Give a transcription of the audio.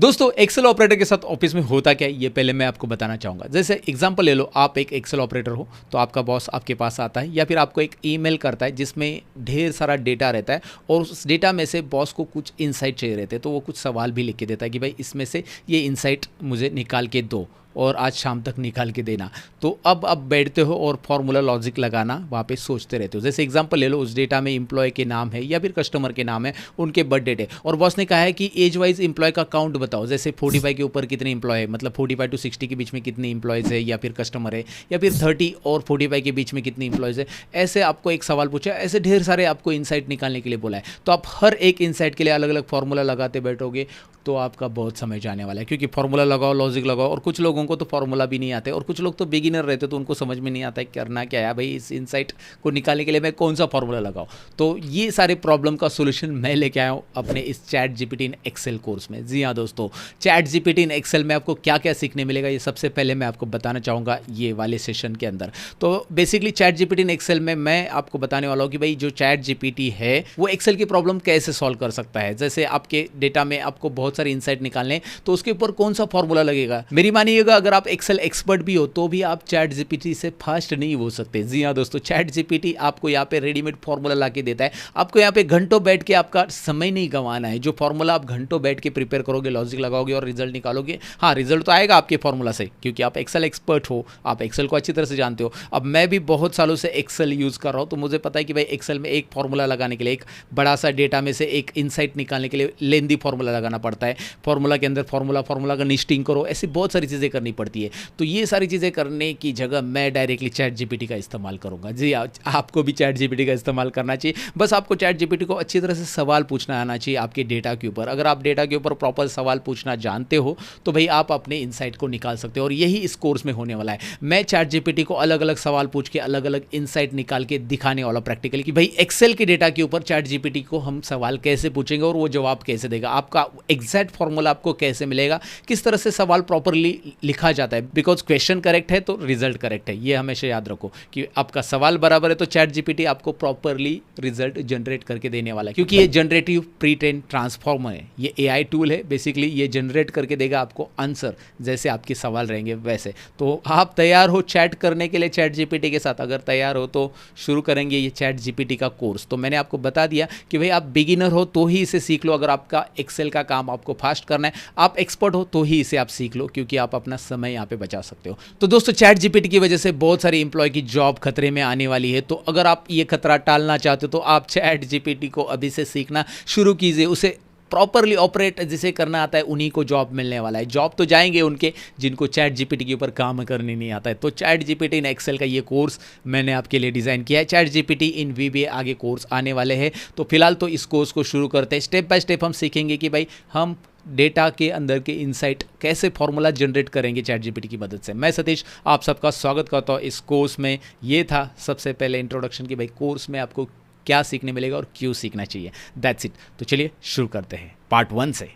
दोस्तों Excel operator के साथ ऑफिस में होता क्या है ये पहले मैं आपको बताना चाहूँगा। जैसे एग्जांपल ले लो, आप एक एक्सेल ऑपरेटर हो तो आपका बॉस आपके पास आता है या फिर आपको एक ईमेल करता है जिसमें ढेर सारा डेटा रहता है और उस डेटा में से बॉस को कुछ इनसाइट चाहिए रहते हैं, तो वो कुछ सवाल भी लिख के देता है कि भाई इसमें से ये इनसाइट मुझे निकाल के दो और आज शाम तक निकाल के देना। तो अब आप बैठते हो और फॉर्मूला लॉजिक लगाना वहाँ पे सोचते रहते हो। जैसे एग्जांपल ले लो, उस डेटा में एम्प्लॉय के नाम है या फिर कस्टमर के नाम है, उनके बर्थ डेट है और बॉस ने कहा है कि एज वाइज एम्प्लॉय का काउंट बताओ। जैसे 45 के ऊपर कितने एम्प्लॉय है, मतलब 45 to 60 के बीच में कितने एम्प्लॉयज़ है या फिर कस्टमर है, या फिर 30 और 45 के बीच में कितने एम्प्लॉयज़ है। ऐसे आपको एक सवाल पूछा, ऐसे ढेर सारे आपको इनसाइट निकालने के लिए बोला है। तो आप हर एक इनसाइट के लिए अलग अलग फॉर्मूला लगाते बैठोगे तो आपका बहुत समय जाने वाला है, क्योंकि फॉर्मूला लगाओ, लॉजिक लगाओ, और कुछ लोगों को तो फॉर्मूला भी नहीं आते और कुछ लोग तो बिगिनर रहते तो उनको समझ में नहीं आता है करना क्या है भाई, इस इनसाइट को निकालने के लिए मैं कौन सा फॉर्मूला लगाऊं। तो ये सारे प्रॉब्लम का सोल्यूशन मैं लेके आया हूँ अपने इस ChatGPT in Excel course में। जी हाँ दोस्तों, चैट जीपीटी इन एक्सेल में आपको क्या क्या सीखने मिलेगा ये सबसे पहले मैं आपको बताना चाहूँगा ये वाले सेशन के अंदर। तो basically ChatGPT in Excel में मैं आपको बताने वाला हूँ कि भाई जो चैट जीपीटी है वो एक्सेल की प्रॉब्लम कैसे सॉल्व कर सकता है। जैसे आपके डेटा में आपको बहुत सारे इनसाइट निकालने तो उसके ऊपर कौन सा फॉर्मूला लगेगा। मेरी मानिएगा, अगर आप एक्सेल एक्सपर्ट भी हो तो भी आप चैट जीपीटी से फास्ट नहीं हो सकते। जी हाँ दोस्तों, चैट जीपीटी आपको यहाँ पे रेडीमेड फॉर्मूला ला के देता है। आपको यहाँ पे घंटों बैठ के आपका समय नहीं गंवाना है। जो फॉर्मूला आप घंटों बैठ के प्रिपेयर करोगे, लॉजिक लगाओगे और रिजल्ट निकालोगे, हाँ रिजल्ट तो आएगा आपके फॉर्मूला से, क्योंकि आप एक्सेल एक्सपर्ट हो, आप एक्सेल को अच्छी तरह से जानते हो। अब मैं भी बहुत सालों से एक्सेल यूज़ कर रहा हूँ तो मुझे पता है कि भाई एक्सेल में एक फॉर्मूला लगाने के लिए, एक बड़ा सा डेटा में से एक इनसाइट निकालने के लिए लेंदी फॉर्मूला लगाना पड़ता है। फॉर्मूला के अंदर फॉर्मूला का निस्टिंग करो, ऐसी बहुत सारी चीज़ें करनी पड़ती है। तो ये सारी चीज़ें करने की जगह मैं डायरेक्टली चैट जीपीटी का इस्तेमाल करूंगा। जी आपको भी चैट जीपीटी का इस्तेमाल करना चाहिए। बस आपको चैट जीपीटी को अच्छी तरह से सवाल पूछना आना चाहिए आपके डेटा के ऊपर। अगर आप डेटा के ऊपर प्रॉपर सवाल पूछना जानते हो तो भाई आप अपने इनसाइट को निकाल सकते हो, और यही इस कोर्स में होने वाला है। मैं चैट जीपीटी को अलग अलग सवाल पूछ के अलग अलग इनसाइट निकाल के दिखाने वाला प्रैक्टिकली कि भाई एक्सेल के डेटा के ऊपर चैट जीपीटी को हम सवाल कैसे पूछेंगे और वो जवाब कैसे देगा, आपका एग्जैक्ट फॉर्मूला आपको कैसे मिलेगा, किस तरह से सवाल प्रॉपरली लिखा जाता है। बिकॉज क्वेश्चन करेक्ट है तो रिजल्ट करेक्ट है, ये हमेशा याद रखो कि आपका सवाल बराबर है तो चैट जीपीटी आपको प्रॉपरली रिजल्ट जनरेट करके देने वाला है, क्योंकि ये जनरेटिव प्री ट्रेन ट्रांसफॉर्मर है, ये एआई टूल है। बेसिकली ये जनरेट करके देगा आपको आंसर जैसे आपके सवाल रहेंगे वैसे। तो आप तैयार हो चैट करने के लिए चैट जीपीटी के साथ? अगर तैयार हो तो शुरू करेंगे ये चैट जीपीटी का कोर्स। तो मैंने आपको बता दिया कि भाई आप बिगिनर हो तो ही इसे सीख लो। अगर आपका एक्सेल का काम आपको फास्ट करना है, आप एक्सपर्ट हो तो ही इसे आप सीख लो, क्योंकि आप अपना समय यहाँ पे बचा सकते हो। तो दोस्तों, चैट जीपीटी की वजह से बहुत सारे एम्प्लॉय की जॉब खतरे में आने वाली है। तो अगर आप ये खतरा टालना चाहते हो तो आप चैट जीपीटी को अभी से सीखना शुरू कीजिए। उसे प्रॉपरली ऑपरेट जिसे करना आता है उन्हीं को जॉब मिलने वाला है। जॉब तो जाएंगे उनके जिनको चैट जीपीटी के ऊपर काम करने नहीं आता है। तो चैट जीपीटी इन एक्सेल का ये कोर्स मैंने आपके लिए डिज़ाइन किया है। चैट जीपीटी इन वीबीए आगे कोर्स आने वाले हैं, तो फिलहाल तो इस कोर्स को शुरू करते हैं। स्टेप बाय स्टेप हम सीखेंगे कि भाई हम डेटा के अंदर के इनसाइट कैसे फॉर्मूला जनरेट करेंगे चैट जीपीटी की मदद से। मैं सतीश आप सबका स्वागत करता हूँ इस कोर्स में। ये था सबसे पहले इंट्रोडक्शन कि भाई कोर्स में आपको क्या सीखने मिलेगा और क्यों सीखना चाहिए। That's it. तो चलिए शुरू करते हैं पार्ट 1 से।